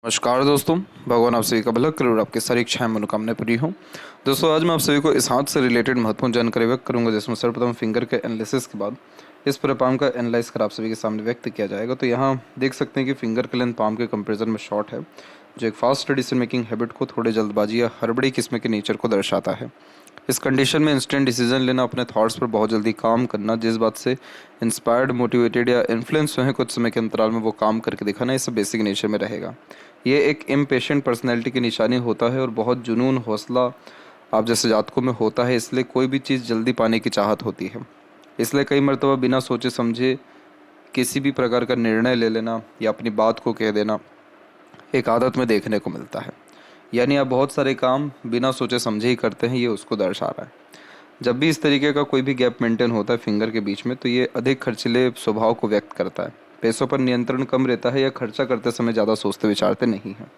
नमस्कार दोस्तों। भगवान आप सभी का भला करे और आपकी सारी इच्छाएं मनोकामनाएं पूरी हों। दोस्तों, आज मैं आप सभी को इस हाथ से रिलेटेड महत्वपूर्ण जानकारी व्यक्त करूंगा, जिसमें सर्वप्रथम फिंगर के एनालिसिस के बाद इस पूरे पाम का एनालाइज कर आप सभी के सामने व्यक्त किया जाएगा। तो यहाँ देख सकते हैं कि फिंगर का लेंथ पाम के कंपेरिजन में शॉर्ट है, जो एक फास्ट डिसीजन मेकिंग हैबिट को, थोड़े जल्दबाजी या हड़बड़ी किस्म के नेचर को दर्शाता है। इस कंडीशन में इंस्टेंट डिसीजन लेना, अपने थॉट्स पर बहुत जल्दी काम करना, जिस बात से इंस्पायर्ड, मोटिवेटेड या इन्फ्लुएंस हुए हैं, कुछ समय के अंतराल में वो काम करके दिखाना, ये सब बेसिक नेचर में रहेगा। ये एक इम्पेशेंट पर्सनैलिटी की निशानी होता है और बहुत जुनून, हौसला आप जैसे जातकों में होता है। इसलिए कोई भी चीज़ जल्दी पाने की चाहत होती है। इसलिए कई मरतबा बिना सोचे समझे किसी भी प्रकार का निर्णय ले लेना या अपनी बात को कह देना एक आदत में देखने को मिलता है। यानी आप बहुत सारे काम बिना सोचे समझे ही करते हैं, ये उसको दर्शा रहा है। जब भी इस तरीके का कोई भी गैप मेंटेन होता है फिंगर के बीच में, तो ये अधिक खर्चीले स्वभाव को व्यक्त करता है। पैसों पर नियंत्रण कम रहता है या खर्चा करते समय ज़्यादा सोचते विचारते नहीं हैं।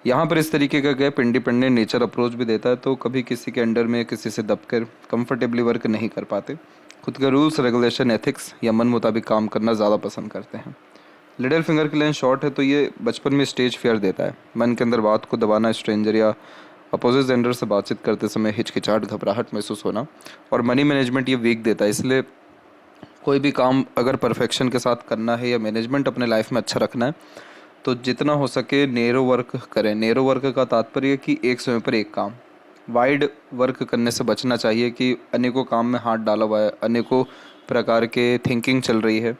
यहाँ पर इस तरीके का गैप इंडिपेंडेंट नेचर अप्रोच भी देता है, तो कभी किसी के अंडर में किसी से दबकर कंफर्टेबली वर्क नहीं कर पाते। खुद के रूल्स, रेगुलेशन, एथिक्स या मन मुताबिक काम करना ज़्यादा पसंद करते हैं। लिटिल फिंगर की लेंथ शॉर्ट है, तो ये बचपन में स्टेज फियर देता है। मन के अंदर बात को दबाना, स्ट्रेंजर या अपोजिट जेंडर से बातचीत करते समय हिचकिचाहट, घबराहट महसूस होना, और मनी मैनेजमेंट ये वीक देता है। इसलिए कोई भी काम अगर परफेक्शन के साथ करना है या मैनेजमेंट अपने लाइफ में अच्छा रखना है, तो जितना हो सके नैरो वर्क करें। नैरो वर्क का तात्पर्य कि एक समय पर एक काम। वाइड वर्क करने से बचना चाहिए कि अनेकों काम में हाथ डाला हुआ है, अनेकों प्रकार के थिंकिंग चल रही है,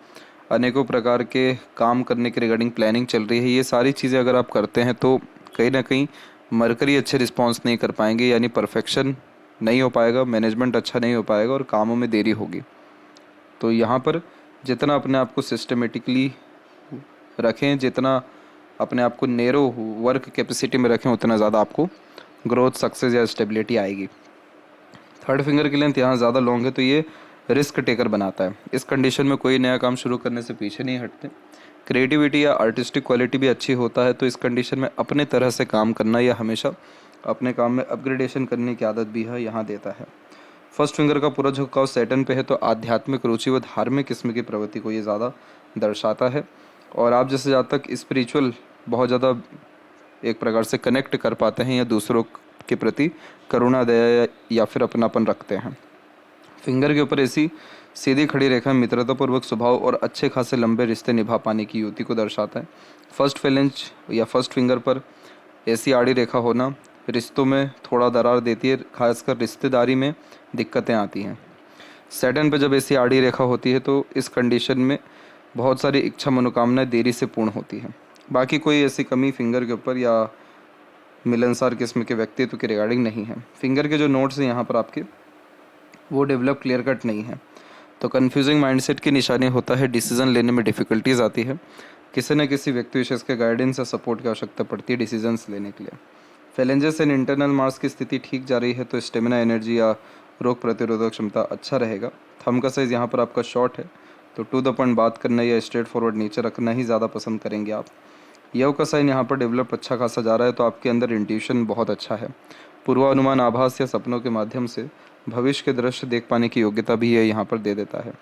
अनेकों प्रकार के काम करने के रिगार्डिंग प्लानिंग चल रही है। ये सारी चीज़ें अगर आप करते हैं तो कहीं ना कहीं मरकरी अच्छे रिस्पॉन्स नहीं कर पाएंगे, यानी परफेक्शन नहीं हो पाएगा, मैनेजमेंट अच्छा नहीं हो पाएगा और कामों में देरी होगी। तो यहाँ पर जितना अपने आप को सिस्टमेटिकली रखें, जितना अपने आप को नैरो वर्क कैपेसिटी में रखें, उतना ज़्यादा आपको ग्रोथ, सक्सेस या स्टेबिलिटी आएगी। थर्ड फिंगर की लेंथ यहाँ ज़्यादा लॉन्ग है, तो ये रिस्क टेकर बनाता है। इस कंडीशन में कोई नया काम शुरू करने से पीछे नहीं हटते। क्रिएटिविटी या आर्टिस्टिक क्वालिटी भी अच्छी होता है, तो इस कंडीशन में अपने तरह से काम करना या हमेशा अपने काम में अपग्रेडेशन करने की आदत भी है यहाँ देता है। फर्स्ट फिंगर का पूरा झुकाव सैटर्न पे है, तो आध्यात्मिक रुचि व धार्मिक किस्म की प्रवृत्ति को ये ज़्यादा दर्शाता है। और आप जैसे ज़्यादा तक स्पिरिचुअल बहुत ज़्यादा एक प्रकार से कनेक्ट कर पाते हैं या दूसरों के प्रति करुणा, दया या फिर अपनापन रखते हैं। फिंगर के ऊपर ऐसी सीधी खड़ी रेखा मित्रतापूर्वक स्वभाव और अच्छे खासे लंबे रिश्ते निभा पाने की युति को दर्शाता है। फर्स्ट फेलेंज या फर्स्ट फिंगर पर ऐसी आड़ी रेखा होना रिश्तों में थोड़ा दरार देती है, खासकर रिश्तेदारी में दिक्कतें आती हैं। सैटर्न पे जब ऐसी आड़ी रेखा होती है, तो इस कंडीशन में बहुत सारी इच्छा मनोकामनाएं देरी से पूर्ण होती हैं। बाकी कोई ऐसी कमी फिंगर के ऊपर या मिलनसार किस्म के व्यक्तित्व के रिगार्डिंग नहीं है। फिंगर के जो नोट्स हैं यहाँ पर आपके, वो डेवलप क्लियर कट नहीं है, तो कन्फ्यूजिंग माइंडसेट की निशानी होता है। डिसीजन लेने में डिफ़िकल्टीज आती है। किसी न किसी व्यक्ति विशेष के गाइडेंस या सपोर्ट की आवश्यकता पड़ती है डिसीजंस लेने के लिए। फैलेंजेस एंड इंटरनल मार्क्स की स्थिति ठीक जा रही है, तो स्टेमिना, एनर्जी या रोग प्रतिरोधक क्षमता अच्छा रहेगा। थंब का साइज़ यहाँ पर आपका शॉर्ट है, तो टू द पॉइंट बात करना या स्ट्रेट फॉरवर्ड नेचर रखना ही ज़्यादा पसंद करेंगे आप। यव का साइन यहाँ पर डेवलप अच्छा खासा जा रहा है, तो आपके अंदर इंट्यूशन बहुत अच्छा है। पूर्वानुमान, आभास या सपनों के माध्यम से भविष्य के दृश्य देख पाने की योग्यता भी ये यहाँ पर दे देता है।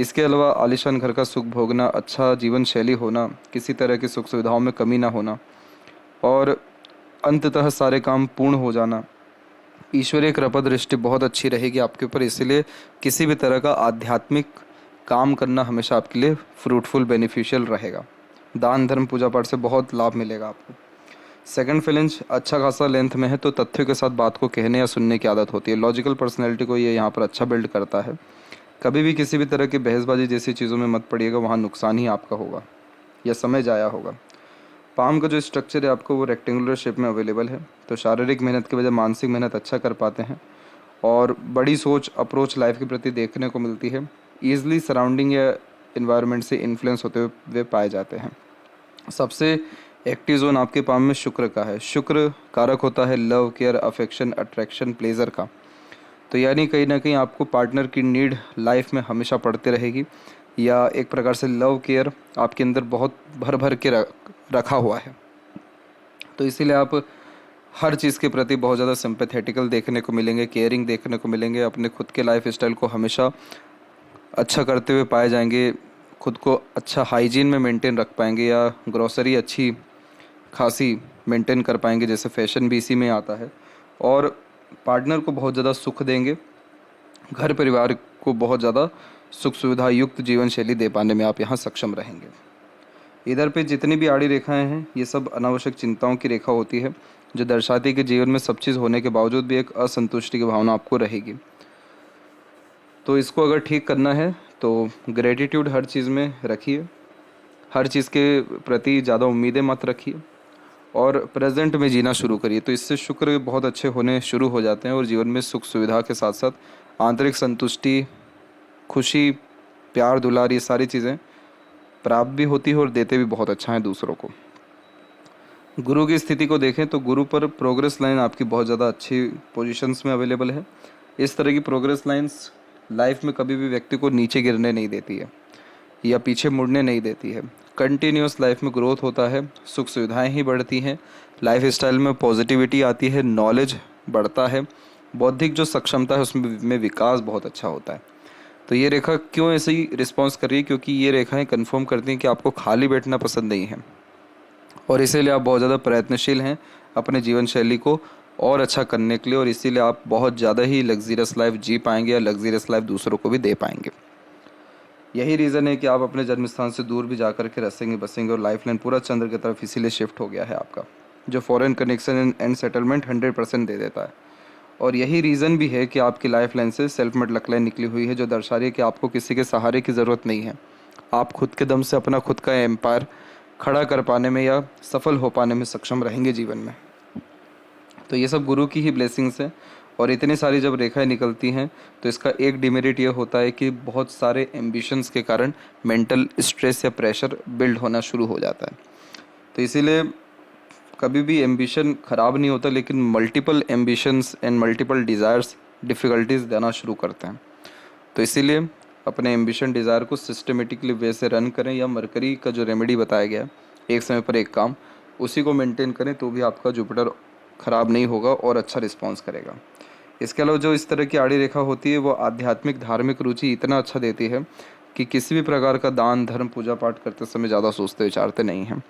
इसके अलावा आलीशान घर का सुख भोगना, अच्छा जीवन शैली होना, किसी तरह की सुख सुविधाओं में कमी ना होना और अंततः सारे काम पूर्ण हो जाना, ईश्वरीय कृपा दृष्टि बहुत अच्छी रहेगी आपके ऊपर। इसीलिए किसी भी तरह का आध्यात्मिक काम करना हमेशा आपके लिए फ्रूटफुल, बेनिफिशियल रहेगा। दान धर्म पूजा पाठ से बहुत लाभ मिलेगा आपको। सेकंड फेलेंज अच्छा खासा लेंथ में है, तो तथ्यों के साथ बात को कहने या सुनने की आदत होती है। लॉजिकल पर्सनैलिटी को ये यहाँ पर अच्छा बिल्ड करता है। कभी भी किसी भी तरह की बहसबाजी जैसी चीज़ों में मत पड़िएगा, वहाँ नुकसान ही आपका होगा या समय जाया होगा। पाम का जो स्ट्रक्चर है आपको, वो रेक्टेंगुलर शेप में अवेलेबल है, तो शारीरिक मेहनत के बजाय मानसिक मेहनत अच्छा कर पाते हैं और बड़ी सोच, अप्रोच लाइफ के प्रति देखने को मिलती है। ईजिली सराउंडिंग या इन्वायरमेंट से इन्फ्लुएंस होते हुए पाए जाते हैं। सबसे एक्टिव जोन आपके पाम में शुक्र का है। शुक्र कारक होता है love, care, affection, attraction, pleasure का। तो यानी कहीं ना कहीं आपको पार्टनर की नीड लाइफ में हमेशा पड़ती रहेगी, या एक प्रकार से लव केयर आपके अंदर बहुत भर भर के रखा हुआ है। तो इसीलिए आप हर चीज़ के प्रति बहुत ज़्यादा सिंपैथेटिकल देखने को मिलेंगे, केयरिंग देखने को मिलेंगे। अपने खुद के लाइफ स्टाइल को हमेशा अच्छा करते हुए पाए जाएंगे, खुद को अच्छा हाइजीन में मेंटेन रख पाएंगे, या ग्रोसरी अच्छी खासी मेंटेन कर पाएंगे, जैसे फैशन भी इसी में आता है। और पार्टनर को बहुत ज़्यादा सुख देंगे, घर परिवार को बहुत ज़्यादा सुख सुविधा युक्त जीवन शैली दे पाने में आप यहाँ सक्षम रहेंगे। इधर पे जितनी भी आड़ी रेखाएं हैं ये सब अनावश्यक चिंताओं की रेखा होती है, जो दर्शाती है कि जीवन में सब चीज़ होने के बावजूद भी एक असंतुष्टि की भावना आपको रहेगी। तो इसको अगर ठीक करना है तो ग्रेटिट्यूड हर चीज़ में रखिए, हर चीज़ के प्रति ज़्यादा उम्मीदें मत रखिए और प्रेजेंट में जीना शुरू करिए। तो इससे शुक्र बहुत अच्छे होने शुरू हो जाते हैं और जीवन में सुख सुविधा के साथ साथ आंतरिक संतुष्टि, खुशी, प्यार, दुलार, ये सारी चीज़ें प्राप्त भी होती है और देते भी बहुत अच्छा है दूसरों को। गुरु की स्थिति को देखें तो गुरु पर प्रोग्रेस लाइन आपकी बहुत ज़्यादा अच्छी पोजीशंस में अवेलेबल है। इस तरह की प्रोग्रेस लाइंस लाइफ में कभी भी व्यक्ति को नीचे गिरने नहीं देती है या पीछे मुड़ने नहीं देती है। कंटिन्यूस लाइफ में ग्रोथ होता है, सुख सुविधाएं ही बढ़ती हैं, लाइफ स्टाइल में पॉजिटिविटी आती है, नॉलेज बढ़ता है, बौद्धिक जो सक्षमता है उसमें विकास बहुत अच्छा होता है। तो ये रेखा क्यों ऐसे ही रिस्पॉन्स कर रही है? क्योंकि ये रेखाएं कंफर्म करती हैं कि आपको खाली बैठना पसंद नहीं है और इसीलिए आप बहुत ज़्यादा प्रयत्नशील हैं अपने जीवन शैली को और अच्छा करने के लिए, और इसीलिए आप बहुत ज़्यादा ही लग्जीरियस लाइफ जी पाएंगे या लग्जीरियस लाइफ दूसरों को भी दे पाएंगे। यही रीज़न है कि आप अपने जन्म स्थान से दूर भी जा कर के रसेंगे बसेंगे और लाइफ लाइन पूरा चंद्र की तरफ इसीलिए शिफ्ट हो गया है आपका, जो फॉरेन कनेक्शन एंड सेटलमेंट 100% दे देता है। और यही रीज़न भी है कि आपकी लाइफ लाइन से सेल्फ मेड लक लाइन निकली हुई है, जो दर्शा रही है कि आपको किसी के सहारे की ज़रूरत नहीं है। आप खुद के दम से अपना खुद का एम्पायर खड़ा कर पाने में या सफल हो पाने में सक्षम रहेंगे जीवन में। तो ये सब गुरु की ही ब्लेसिंग्स है। और इतनी सारी जब रेखाएं निकलती हैं तो इसका एक डिमेरिट ये होता है कि बहुत सारे एम्बिशंस के कारण मेंटल स्ट्रेस या प्रेशर बिल्ड होना शुरू हो जाता है। तो इसीलिए कभी भी एम्बिशन ख़राब नहीं होता, लेकिन multiple ambitions and multiple desires difficulties देना शुरू करते हैं। तो इसीलिए अपने एम्बिशन डिज़ायर को सिस्टमेटिकली वे से रन करें, या मरकरी का जो रेमेडी बताया गया है, एक समय पर एक काम, उसी को मेंटेन करें तो भी आपका जुपिटर ख़राब नहीं होगा और अच्छा रिस्पॉन्स करेगा। इसके अलावा जो इस तरह की आड़ी रेखा होती है वो आध्यात्मिक धार्मिक रुचि इतना अच्छा देती है कि किसी भी प्रकार का दान धर्म पूजा पाठ करते समय ज़्यादा सोचते विचारते नहीं हैं।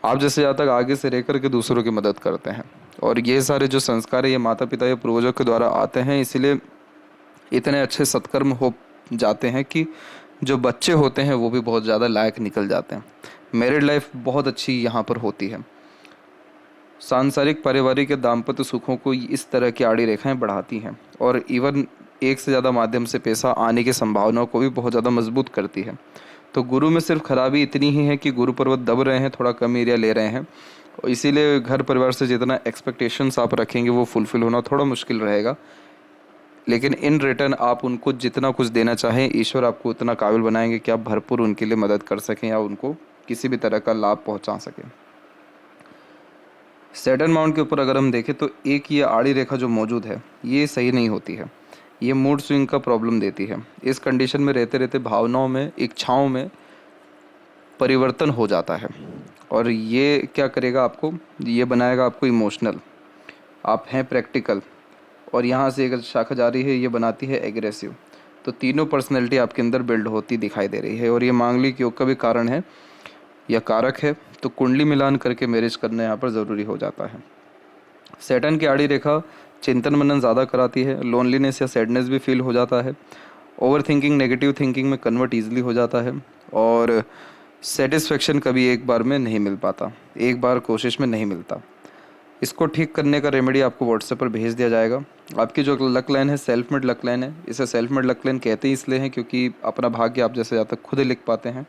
आप जैसे ज़्यादा आगे से रह कर के दूसरों की मदद करते हैं, और ये सारे जो संस्कार है ये माता पिता या पूर्वजों के द्वारा आते हैं, इसीलिए इतने अच्छे सत्कर्म हो जाते हैं कि जो बच्चे होते हैं वो भी बहुत ज़्यादा लायक निकल जाते हैं। मैरिड लाइफ बहुत अच्छी यहाँ पर होती है। सांसारिक पारिवारिक या दाम्पत्य सुखों को इस तरह की आड़ी रेखाएं बढ़ाती हैं और इवन एक से ज़्यादा माध्यम से पैसा आने की संभावनाओं को भी बहुत ज़्यादा मजबूत करती है। तो गुरु में सिर्फ खराबी इतनी ही है कि गुरु पर्वत दब रहे हैं, थोड़ा कम एरिया ले रहे हैं, और इसीलिए घर परिवार से जितना एक्सपेक्टेशंस आप रखेंगे वो फुलफिल होना थोड़ा मुश्किल रहेगा। लेकिन इन रिटर्न आप उनको जितना कुछ देना चाहें, ईश्वर आपको उतना काबिल बनाएंगे कि आप भरपूर उनके लिए मदद कर सकें या उनको किसी भी तरह का लाभ पहुंचा सकें। सैटर्न माउंट के ऊपर अगर हम देखें तो एक ये आड़ी रेखा जो मौजूद है ये सही नहीं होती है, ये मूड स्विंग का प्रॉब्लम देती है। इस कंडीशन में रहते रहते भावनाओं में, इच्छाओं में परिवर्तन हो जाता है और ये क्या करेगा आपको, ये बनाएगा आपको इमोशनल। आप हैं प्रैक्टिकल और यहाँ से एक शाखा जा रही है, ये बनाती है एग्रेसिव। तो तीनों पर्सनैलिटी आपके अंदर बिल्ड होती दिखाई दे रही है और ये मांगलिक योग का भी कारण है या कारक है। तो कुंडली मिलान करके मैरिज करना यहाँ पर ज़रूरी हो जाता है। सैटर्न की आड़ी रेखा चिंतन मनन ज़्यादा कराती है, लोनलीनेस या सैडनेस भी फील हो जाता है, ओवर थिंकिंग नेगेटिव थिंकिंग में कन्वर्ट ईजिली हो जाता है और सेटिस्फेक्शन कभी एक बार में नहीं मिल पाता, एक बार कोशिश में नहीं मिलता। इसको ठीक करने का रेमेडी आपको व्हाट्सएप पर भेज दिया जाएगा। आपकी जो लक लाइन है सेल्फ मेड लक लाइन है, इसे सेल्फ मेड लक लाइन कहते ही इसलिए हैं क्योंकि अपना भाग्य आप जैसे ज़्यादा खुद ही लिख पाते हैं।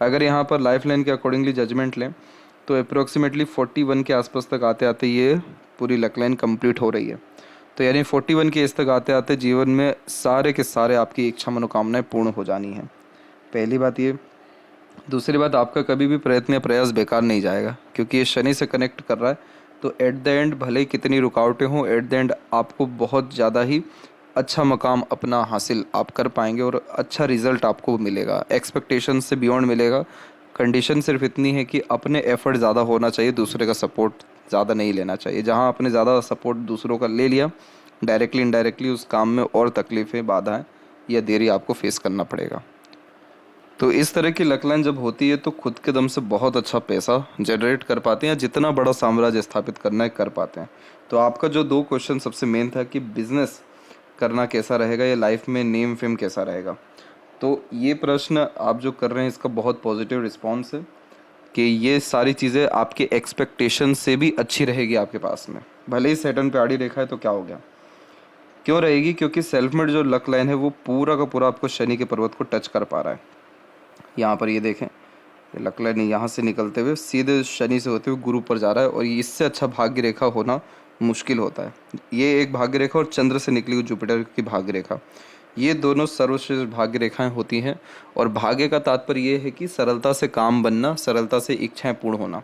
अगर यहाँ पर लाइफ लाइन के अकॉर्डिंगली जजमेंट लें तो अप्रोक्सीमेटली 41 के आसपास तक आते आते ये पूरी लक लाइन कंप्लीट हो रही है। तो यानी 41 की एज तक आते आते जीवन में सारे के सारे आपकी इच्छा मनोकामनाएं पूर्ण हो जानी है। पहली बात ये। दूसरी बात, आपका कभी भी प्रयत्न या प्रयास बेकार नहीं जाएगा क्योंकि ये शनि से कनेक्ट कर रहा है। तो एट द एंड भले ही कितनी रुकावटें हों, एट द एंड आपको बहुत ज़्यादा ही अच्छा मकाम अपना हासिल आप कर पाएंगे और अच्छा रिजल्ट आपको मिलेगा, एक्सपेक्टेशन से बियॉन्ड मिलेगा। कंडीशन सिर्फ इतनी है कि अपने एफर्ट ज़्यादा होना चाहिए, दूसरे का सपोर्ट ज़्यादा नहीं लेना चाहिए। जहाँ आपने ज़्यादा सपोर्ट दूसरों का ले लिया डायरेक्टली इनडायरेक्टली उस काम में और तकलीफ़ें बाधाएं या देरी आपको फेस करना पड़ेगा। तो इस तरह की लक लाइन जब होती है तो खुद के दम से बहुत अच्छा पैसा जनरेट कर पाते हैं, जितना बड़ा साम्राज्य स्थापित करना है कर पाते हैं। तो आपका जो 2 क्वेश्चन सबसे मेन था कि बिजनेस करना कैसा रहेगा या लाइफ में नेम फेम कैसा रहेगा, तो ये प्रश्न आप जो कर रहे हैं इसका बहुत पॉजिटिव रिस्पॉन्स है कि ये सारी चीज़ें आपके एक्सपेक्टेशन से भी अच्छी रहेगी आपके पास में। भले ही सैटर्न पे आड़ी रेखा है तो क्या हो गया, क्यों रहेगी, क्योंकि सेल्फ मेड जो लक लाइन है वो पूरा का पूरा आपको शनि के पर्वत को टच कर पा रहा है। यहाँ पर ये देखें, ये लक लाइन यहाँ से निकलते हुए सीधे शनि से होते हुए गुरु पर जा रहा है, और इससे अच्छा भाग्य रेखा होना मुश्किल होता है। ये एक भाग्य रेखा और चंद्र से निकली हुई जुपिटर की भाग्य रेखा, ये दोनों सर्वश्रेष्ठ भाग्य रेखाएं होती हैं। और भाग्य का तात्पर्य ये है कि सरलता से काम बनना, सरलता से इच्छाएं पूर्ण होना।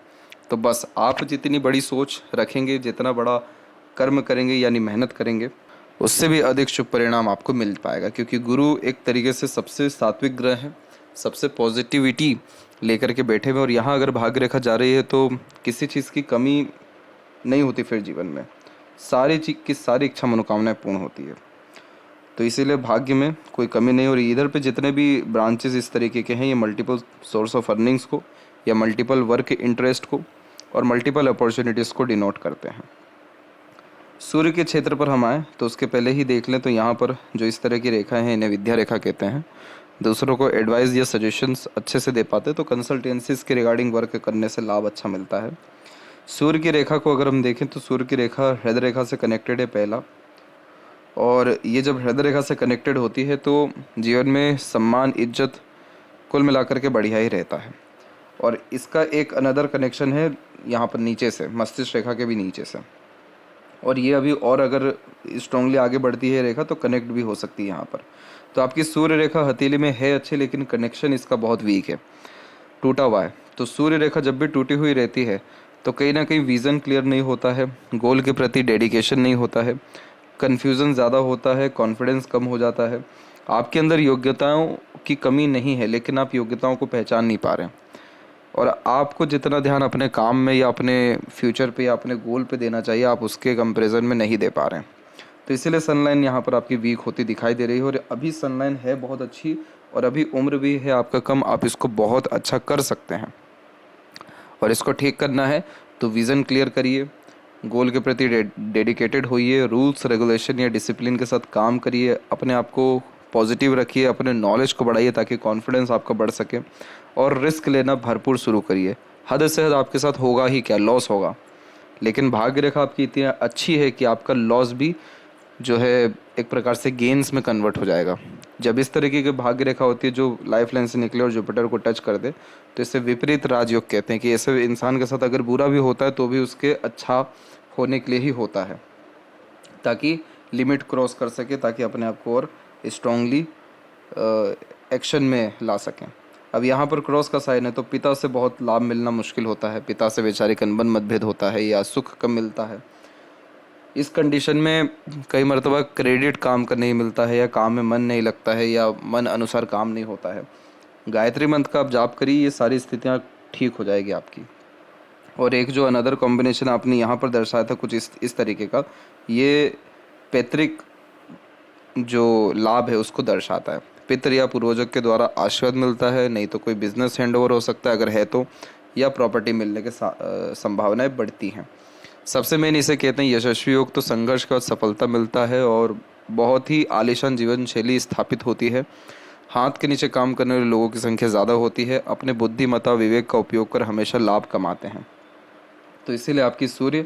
तो बस आप जितनी बड़ी सोच रखेंगे, जितना बड़ा कर्म करेंगे यानी मेहनत करेंगे, उससे भी अधिक शुभ परिणाम आपको मिल पाएगा, क्योंकि गुरु एक तरीके से सबसे सात्विक ग्रह है, सबसे पॉजिटिविटी लेकर के बैठे हुए। और यहाँ अगर भाग्य रेखा जा रही है तो किसी चीज़ की कमी नहीं होती, फिर जीवन में सारी चीज़ की सारी इच्छा मनोकामनाएं पूर्ण होती है। तो इसीलिए भाग्य में कोई कमी नहीं हो रही। इधर पे जितने भी ब्रांचेस इस तरीके के हैं, ये मल्टीपल सोर्स ऑफ अर्निंग्स को या मल्टीपल वर्क इंटरेस्ट को और मल्टीपल अपॉर्चुनिटीज़ को डिनोट करते हैं। सूर्य के क्षेत्र पर हम आए तो उसके पहले ही देख लें तो यहाँ पर जो इस तरह की रेखा है इन्हें विद्या रेखा कहते हैं। दूसरों को एडवाइस या सजेशंस अच्छे से दे पाते, तो कंसल्टेंसीज के रिगार्डिंग वर्क करने से लाभ अच्छा मिलता है। सूर्य की रेखा को अगर हम देखें तो सूर्य की रेखा हृदय रेखा से कनेक्टेड है पहला, और ये जब हृदय रेखा से कनेक्टेड होती है तो जीवन में सम्मान इज्जत कुल मिलाकर के बढ़िया ही रहता है। और इसका एक अनदर कनेक्शन है यहाँ पर नीचे से, मस्तिष्क रेखा के भी नीचे से, और ये अभी और अगर स्ट्रांगली आगे बढ़ती है रेखा तो कनेक्ट भी हो सकती है यहाँ पर। तो आपकी सूर्य रेखा हथेली में है अच्छी, लेकिन कनेक्शन इसका बहुत वीक है, टूटा हुआ है। तो सूर्य रेखा जब भी टूटी हुई रहती है तो कहीं ना कहीं विज़न क्लियर नहीं होता है, गोल के प्रति डेडिकेशन नहीं होता है, कन्फ्यूज़न ज़्यादा होता है, कॉन्फिडेंस कम हो जाता है। आपके अंदर योग्यताओं की कमी नहीं है, लेकिन आप योग्यताओं को पहचान नहीं पा रहे हैं, और आपको जितना ध्यान अपने काम में या अपने फ्यूचर पे या अपने गोल पे देना चाहिए आप उसके कंपैरिजन में नहीं दे पा रहे हैं। तो इसीलिए सनलाइन यहाँ पर आपकी वीक होती दिखाई दे रही है। और अभी सनलाइन है बहुत अच्छी, और अभी उम्र भी है आपका कम, आप इसको बहुत अच्छा कर सकते हैं। और इसको ठीक करना है तो विज़न क्लियर करिए, गोल के प्रति डेडिकेटेड होइए, रूल्स रेगुलेशन या डिसिप्लिन के साथ काम करिए, अपने आप को पॉजिटिव रखिए, अपने नॉलेज को बढ़ाइए ताकि कॉन्फिडेंस आपका बढ़ सके, और रिस्क लेना भरपूर शुरू करिए। हद से हद आपके साथ होगा ही क्या, लॉस होगा, लेकिन भाग्य रेखा आपकी इतनी अच्छी है कि आपका लॉस भी जो है एक प्रकार से गेन्स में कन्वर्ट हो जाएगा। जब इस तरीके की भाग्य रेखा होती है जो लाइफ लाइन से निकले और जुपिटर को टच कर दे तो इसे विपरीत राजयोग कहते हैं, कि ऐसे इंसान के साथ अगर बुरा भी होता है तो भी उसके अच्छा होने के लिए ही होता है, ताकि लिमिट क्रॉस कर सके, ताकि अपने आप को और स्ट्रांगली एक्शन में ला सकें। अब यहाँ पर क्रॉस का साइन है तो पिता से बहुत लाभ मिलना मुश्किल होता है, पिता से वैचारिक अनबन मतभेद होता है या सुख कम मिलता है। इस कंडीशन में कई मरतबा क्रेडिट काम का नहीं मिलता है, या काम में मन नहीं लगता है, या मन अनुसार काम नहीं होता है। गायत्री मंत्र का आप जाप करिए, ये सारी स्थितियाँ ठीक हो जाएगी आपकी। और एक जो अनदर कॉम्बिनेशन आपने यहाँ पर दर्शाया था कुछ इस तरीके का, ये पैतृक जो लाभ है उसको दर्शाता है। पितृ या पूर्वजों के द्वारा आशीर्वाद मिलता है, नहीं तो कोई बिजनेस हैंडओवर हो सकता है अगर है तो, या प्रॉपर्टी मिलने के संभावनाएं बढ़ती हैं। सबसे मेन इसे कहते हैं यशस्वी योग। तो संघर्ष के बाद सफलता मिलता है और बहुत ही आलीशान जीवन शैली स्थापित होती है। हाथ के नीचे काम करने वाले लोगों की संख्या ज़्यादा होती है, अपने बुद्धिमत्ता विवेक का उपयोग कर हमेशा लाभ कमाते हैं। तो इसीलिए आपकी सूर्य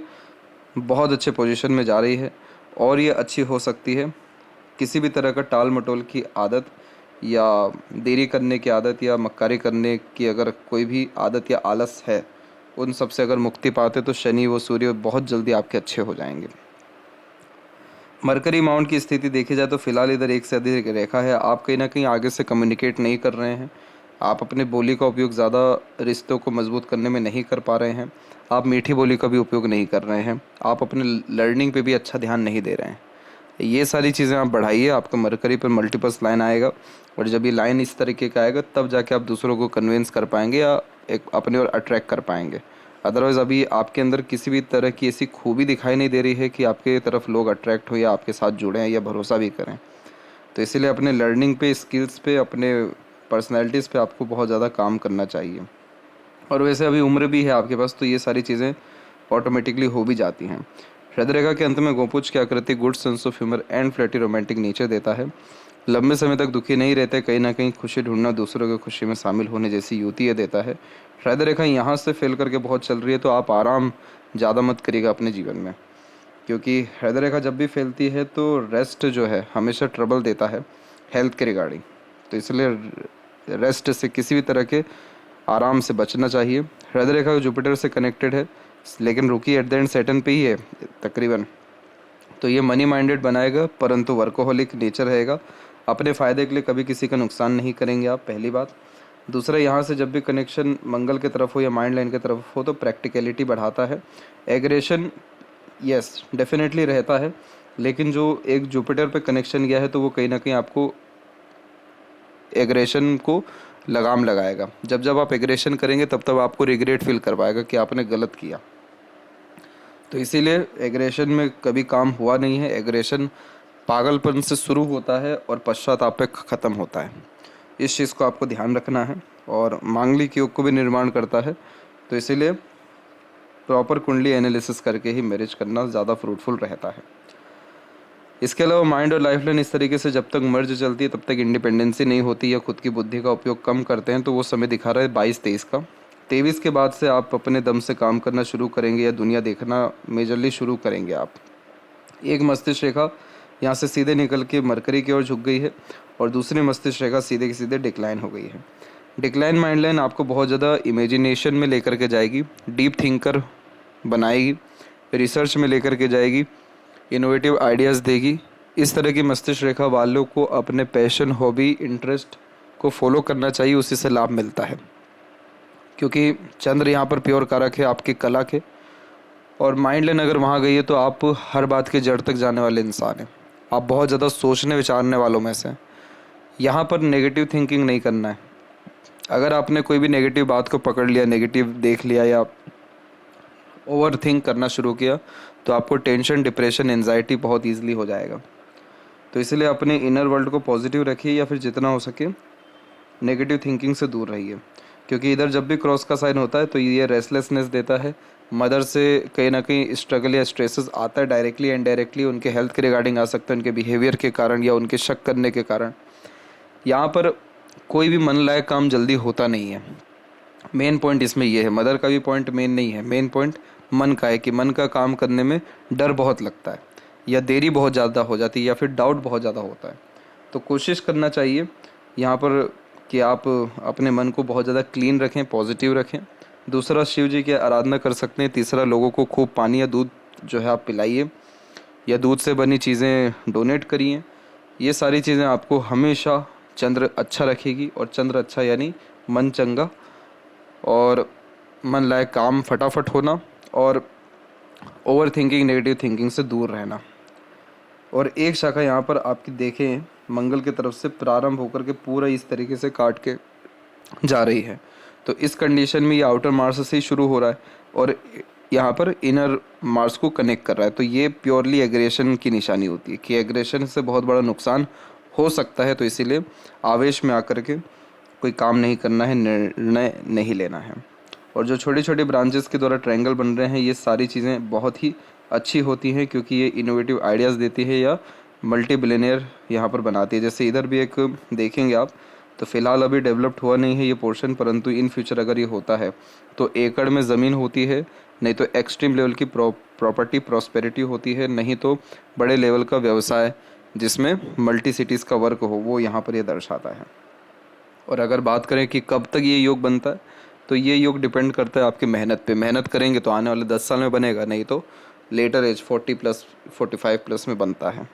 बहुत अच्छे पोजीशन में जा रही है, और ये अच्छी हो सकती है। किसी भी तरह का टाल मटोल की आदत या देरी करने की आदत या मक्कारी करने की अगर कोई भी आदत या आलस है, उन सब से अगर मुक्ति पाते तो शनि व सूर्य बहुत जल्दी आपके अच्छे हो जाएंगे। मरकरी माउंट की स्थिति देखी जाए तो फिलहाल इधर एक से अधिक रेखा है। आप कहीं ना कहीं आगे से कम्युनिकेट नहीं कर रहे हैं, आप अपने बोली का उपयोग ज़्यादा रिश्तों को मजबूत करने में नहीं कर पा रहे हैं, आप मीठी बोली का भी उपयोग नहीं कर रहे हैं, आप अपने लर्निंग पे भी अच्छा ध्यान नहीं दे रहे हैं। ये सारी चीज़ें आप बढ़ाइए, आपका मरकरी पर मल्टीपल्स लाइन आएगा, और जब ये लाइन इस तरीके का आएगा तब जाके आप दूसरों को कन्विंस कर पाएंगे या एक अपने और अट्रैक्ट कर पाएंगे। अदरवाइज़ अभी आपके अंदर किसी भी तरह की ऐसी खूबी दिखाई नहीं दे रही है कि आपके तरफ लोग अट्रैक्ट हो या आपके साथ जुड़ें या भरोसा भी करें। तो इसीलिए अपने लर्निंग पे, स्किल्स पे, अपने पर्सनैलिटीज़ पे आपको बहुत ज़्यादा काम करना चाहिए। और वैसे अभी उम्र भी है आपके पास, तो ये सारी चीज़ें ऑटोमेटिकली हो भी जाती हैं। हृदय रेखा के अंत में गोपुच की आकृति good sense of humour and flirty romantic nature देता है। लंबे समय तक दुखी नहीं रहते, कहीं ना कहीं खुशी ढूंढना, दूसरों की खुशी में शामिल होने जैसी युति ये देता है। हृदय रेखा यहाँ से फेल करके बहुत चल रही है, तो आप आराम ज़्यादा मत करिएगा अपने जीवन में, क्योंकि हृदय रेखा जब भी फैलती है तो रेस्ट जो है हमेशा ट्रबल देता है हेल्थ के रिगार्डिंग। तो इसलिए रेस्ट से, किसी भी तरह के आराम से बचना चाहिए। हृदय रेखा जुपिटर से कनेक्टेड है, लेकिन रुकी एट द एंड सैटर्न पे ही है तकरीबन। तो ये मनी माइंडेड बनाएगा, परंतु वर्कोहोलिक नेचर रहेगा। अपने फ़ायदे के लिए कभी किसी का नुकसान नहीं करेंगे आप, पहली बात। दूसरा, यहाँ से जब भी कनेक्शन मंगल की तरफ हो या माइंड लाइन की तरफ हो तो प्रैक्टिकलिटी बढ़ाता है। एग्रेशन यस डेफिनेटली रहता है, लेकिन जो एक जुपिटर पे कनेक्शन गया है तो वो कहीं ना कहीं आपको एग्रेशन को लगाम लगाएगा। जब जब आप एग्रेशन करेंगे तब तब आपको रिग्रेट फील करवाएगा कि आपने गलत किया। तो इसीलिए एग्रेशन में कभी काम हुआ नहीं है। एग्रेशन पागलपन से शुरू होता है और पश्चाताप पे ख़त्म होता है। इस चीज़ को आपको ध्यान रखना है। और मांगलिक योग को भी निर्माण करता है, तो इसीलिए प्रॉपर कुंडली एनालिसिस करके ही मैरिज करना ज़्यादा फ्रूटफुल रहता है। इसके अलावा माइंड और लाइफ लाइन इस तरीके से जब तक मर्ज चलती है तब तक इंडिपेंडेंसी नहीं होती या खुद की बुद्धि का उपयोग कम करते हैं। तो वो समय दिखा रहा है 22-23 का। 23 के बाद से आप अपने दम से काम करना शुरू करेंगे या दुनिया देखना मेजरली शुरू करेंगे आप। एक मस्तिष्क रेखा यहाँ से सीधे निकल के मरकरी की ओर झुक गई है और दूसरी मस्तिष्क रेखा सीधे की सीधे डिक्लाइन हो गई है। डिक्लाइन माइंड लाइन आपको बहुत ज़्यादा इमेजिनेशन में लेकर के जाएगी, डीप थिंकर बनाएगी, रिसर्च में लेकर के जाएगी, इनोवेटिव आइडियाज़ देगी। इस तरह की मस्तिष्क रेखा वालों को अपने पैशन, हॉबी, इंटरेस्ट को फॉलो करना चाहिए, उसी से लाभ मिलता है। क्योंकि चंद्र यहाँ पर प्योर कारक है आपकी कला के, और माइंड लाइन अगर वहाँ गई है तो आप हर बात के जड़ तक जाने वाले इंसान हैं। आप बहुत ज़्यादा सोचने विचारने वालों में से। यहाँ पर नेगेटिव थिंकिंग नहीं करना है। अगर आपने कोई भी नेगेटिव बात को पकड़ लिया, नेगेटिव देख लिया या ओवर थिंक करना शुरू किया तो आपको टेंशन, डिप्रेशन, एंजाइटी बहुत ईजिली हो जाएगा। तो इसलिए अपने इनर वर्ल्ड को पॉजिटिव रखिए या फिर जितना हो सके नेगेटिव थिंकिंग से दूर रहिए। क्योंकि इधर जब भी क्रॉस का साइन होता है तो ये रेस्टलेसनेस देता है। मदर से कहीं ना कहीं स्ट्रगल या स्ट्रेसेस आता है, डायरेक्टली एंड इनडायरेक्टली उनके हेल्थ के रिगार्डिंग आ सकता है, उनके बिहेवियर के कारण या उनके शक करने के कारण। यहाँ पर कोई भी मन लायक काम जल्दी होता नहीं है। मेन पॉइंट इसमें ये है, मदर का भी पॉइंट मेन नहीं है, मेन पॉइंट मन का है कि मन का काम करने में डर बहुत लगता है या देरी बहुत ज़्यादा हो जाती है या फिर डाउट बहुत ज़्यादा होता है। तो कोशिश करना चाहिए यहाँ पर कि आप अपने मन को बहुत ज़्यादा क्लीन रखें, पॉजिटिव रखें। दूसरा, शिव जी की आराधना कर सकते हैं। तीसरा, लोगों को खूब पानी या दूध जो है आप पिलाइए या दूध से बनी चीज़ें डोनेट करिए। ये सारी चीज़ें आपको हमेशा चंद्र अच्छा रखेगी, और चंद्र अच्छा यानी मन चंगा और मन लायक काम फटाफट होना और ओवर थिंकिंग, नेगेटिव थिंकिंग से दूर रहना। और एक शाखा यहाँ पर आपकी देखें मंगल की तरफ से प्रारंभ होकर के पूरा इस तरीके से काट के जा रही है। तो इस कंडीशन में ये आउटर मार्स से ही शुरू हो रहा है और यहाँ पर इनर मार्स को कनेक्ट कर रहा है। तो ये प्योरली एग्रेशन की निशानी होती है कि एग्रेशन से बहुत बड़ा नुकसान हो सकता है। तो इसीलिए आवेश में आकर के कोई काम नहीं करना है, निर्णय नहीं लेना है। और जो छोटी छोटी ब्रांचेस के द्वारा ट्रायंगल बन रहे हैं, ये सारी चीज़ें बहुत ही अच्छी होती हैं क्योंकि ये इनोवेटिव आइडियाज़ देती है या मल्टी बिलियनियर यहाँ पर बनाती है। जैसे इधर भी एक देखेंगे आप, तो फिलहाल अभी डेवलप्ड हुआ नहीं है ये पोर्शन, परंतु इन फ्यूचर अगर ये होता है तो एकड़ में ज़मीन होती है, नहीं तो एक्सट्रीम लेवल की प्रॉपर्टी प्रॉस्पेरिटी होती है, नहीं तो बड़े लेवल का व्यवसाय जिसमें मल्टी सिटीज़ का वर्क हो, वो यहाँ पर ये दर्शाता है। और अगर बात करें कि कब तक ये योग बनता है, तो ये योग डिपेंड करता है आपकी मेहनत पे। मेहनत करेंगे तो आने वाले 10 साल में बनेगा, नहीं तो लेटर एज 40+, 45+ में बनता है।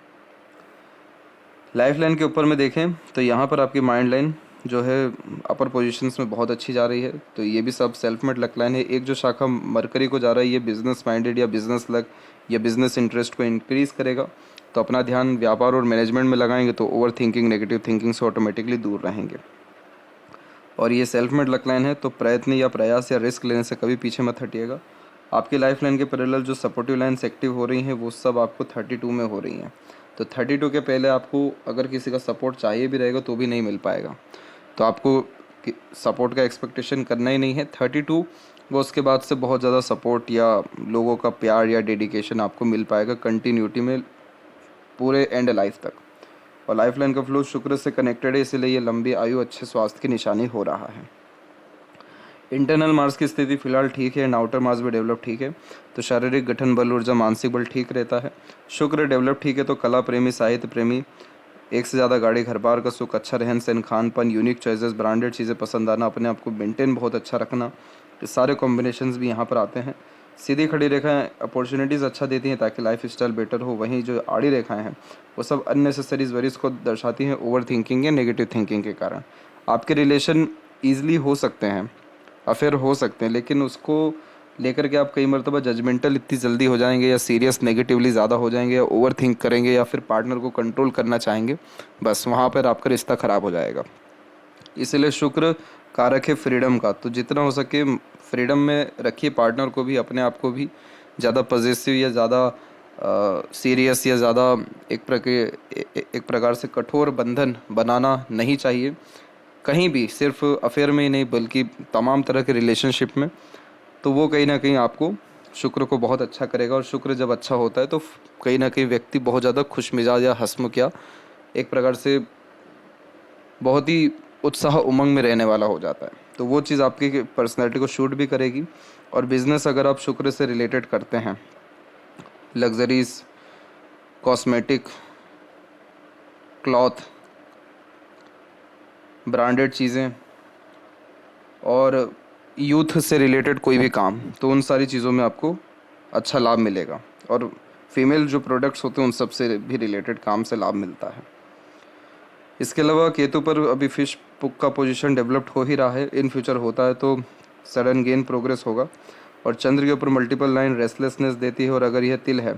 लाइफ लाइन के ऊपर में देखें तो यहाँ पर आपकी माइंड लाइन जो है अपर पोजीशंस में बहुत अच्छी जा रही है। तो ये भी सब सेल्फ मेड लक लाइन है। एक जो शाखा मरकरी को जा रहा है, ये बिजनेस माइंडेड या बिजनेस लक या बिजनेस इंटरेस्ट को इंक्रीज़ करेगा। तो अपना ध्यान व्यापार और मैनेजमेंट में लगाएंगे तो ओवर थिंकिंग, नेगेटिव थिंकिंग से ऑटोमेटिकली दूर रहेंगे। और ये सेल्फ मेड लक लाइन है, तो प्रयत्न या प्रयास या रिस्क लेने से कभी पीछे मत हटिएगा। आपकी लाइफ लाइन के पैरेलल जो सपोर्टिव लाइन्स एक्टिव हो रही हैं वो सब आपको 32 में हो रही हैं। तो 32 के पहले आपको अगर किसी का सपोर्ट चाहिए भी रहेगा तो भी नहीं मिल पाएगा। तो आपको सपोर्ट का एक्सपेक्टेशन करना ही नहीं है। 32 वो उसके बाद से बहुत ज़्यादा सपोर्ट या लोगों का प्यार या डेडिकेशन आपको मिल पाएगा कंटिन्यूटी में पूरे एंड लाइफ तक। और लाइफ लाइन का फ्लो शुक्र से कनेक्टेड है, इसीलिए ये लंबी आयु अच्छे स्वास्थ्य की निशानी हो रहा है। इंटरनल मार्स की स्थिति फिलहाल ठीक है एंड आउटर मार्स भी डेवलप ठीक है, तो शारीरिक गठन बल, ऊर्जा, मानसिक बल ठीक रहता है। शुक्र डेवलप ठीक है तो कला प्रेमी, साहित्य प्रेमी, एक से ज़्यादा गाड़ी, घर बार का सुख, अच्छा रहन सहन, खान पान, यूनिक चॉइसेस, ब्रांडेड चीज़ें पसंद आना, अपने आप को मेंटेन बहुत अच्छा रखना, ये सारे कॉम्बिनेशंस भी यहाँ पर आते हैं। सीधी खड़ी रेखाएं अपॉर्चुनिटीज़ अच्छा देती हैं ताकि लाइफ स्टाइल बेटर हो, वहीं जो आड़ी रेखाएं हैं वो सब अननेसेसरीज वरीज को दर्शाती हैं, ओवर थिंकिंग या नेगेटिव थिंकिंग के कारण। आपके रिलेशन ईजिली हो सकते हैं, अफेयर हो सकते हैं, लेकिन उसको लेकर के आप कई मरतबा जजमेंटल इतनी जल्दी हो जाएंगे या सीरियस नेगेटिवली ज़्यादा हो जाएंगे या ओवर थिंक करेंगे या फिर पार्टनर को कंट्रोल करना चाहेंगे, बस वहाँ पर आपका रिश्ता ख़राब हो जाएगा। इसलिए शुक्र कारक है फ्रीडम का, तो जितना हो सके फ्रीडम में रखिए पार्टनर को भी, अपने आप को भी। ज़्यादा पॉजेसिव या ज़्यादा सीरियस या ज़्यादा एक प्रकार से कठोर बंधन बनाना नहीं चाहिए कहीं भी, सिर्फ अफेयर में ही नहीं बल्कि तमाम तरह के रिलेशनशिप में। तो वो कहीं ना कहीं आपको शुक्र को बहुत अच्छा करेगा, और शुक्र जब अच्छा होता है तो कहीं ना कहीं व्यक्ति बहुत ज़्यादा खुश मिजाज या हंसमुख या एक प्रकार से बहुत ही उत्साह उमंग में रहने वाला हो जाता है। तो वो चीज़ आपकी पर्सनैलिटी को शूट भी करेगी। और बिज़नेस अगर आप शुक्र से रिलेटेड करते हैं, लग्जरीज, कॉस्मेटिक, क्लॉथ, ब्रांडेड चीज़ें और यूथ से रिलेटेड कोई भी काम, तो उन सारी चीज़ों में आपको अच्छा लाभ मिलेगा। और फीमेल जो प्रोडक्ट्स होते हैं उन सब से भी रिलेटेड काम से लाभ मिलता है। इसके अलावा केतु पर अभी फिश पुक का पोजीशन डेवलप्ड हो ही रहा है, इन फ्यूचर होता है तो सडन गेन प्रोग्रेस होगा। और चंद्र के ऊपर मल्टीपल लाइन रेस्टलेसनेस देती है, और अगर यह तिल है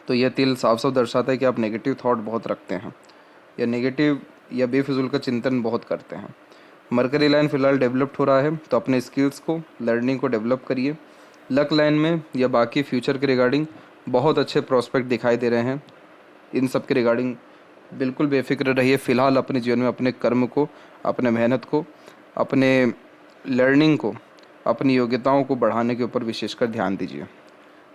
तो यह तिल साफ साफ दर्शाता है कि आप नेगेटिव थॉट बहुत रखते हैं या नेगेटिव या बेफिजूल का चिंतन बहुत करते हैं। मरकरी लाइन फिलहाल डेवलप्ड हो रहा है, तो अपने स्किल्स को, लर्निंग को डेवलप करिए। लक लाइन में या बाकी फ्यूचर के रिगार्डिंग बहुत अच्छे प्रोस्पेक्ट दिखाई दे रहे हैं, इन सब के रिगार्डिंग बिल्कुल बेफिक्र रहिए। फ़िलहाल अपने जीवन में अपने कर्म को, अपने मेहनत को, अपने लर्निंग को, अपनी योग्यताओं को बढ़ाने के ऊपर विशेषकर ध्यान दीजिए।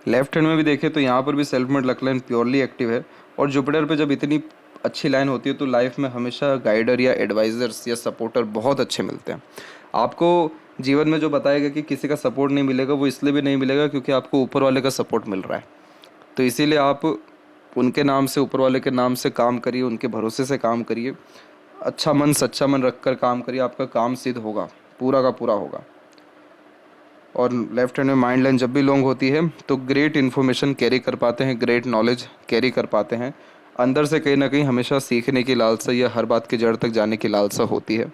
लेफ्ट हैंड में भी देखें तो यहाँ पर भी self made luck line purely active है, और जुपिटर पे जब इतनी अच्छी लाइन होती है तो लाइफ में हमेशा गाइडर या एडवाइज़र्स या सपोर्टर बहुत अच्छे मिलते हैं। आपको जीवन में जो बताएगा कि किसी का सपोर्ट नहीं मिलेगा, वो इसलिए भी नहीं मिलेगा क्योंकि आपको ऊपर वाले का सपोर्ट मिल रहा है। तो इसीलिए आप उनके नाम से, ऊपर वाले के नाम से काम करिए, उनके भरोसे से काम करिए, अच्छा मन, सच्चा मन रख कर काम करिए, आपका काम सिद्ध होगा, पूरा का पूरा होगा। और लेफ्ट हैंड में माइंड लाइन जब भी लॉन्ग होती है तो ग्रेट इन्फॉर्मेशन कैरी कर पाते हैं, ग्रेट नॉलेज कैरी कर पाते हैं। अंदर से कहीं ना कहीं हमेशा सीखने की लालसा या हर बात की जड़ तक जाने की लालसा होती है।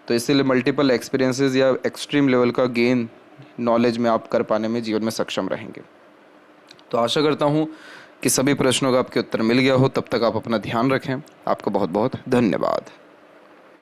तो इसीलिए मल्टीपल एक्सपीरियंसेस या एक्सट्रीम लेवल का गेन नॉलेज में आप कर पाने में जीवन में सक्षम रहेंगे। तो आशा करता हूँ कि सभी प्रश्नों का आपके उत्तर मिल गया हो। तब तक आप अपना ध्यान रखें। आपका बहुत बहुत धन्यवाद।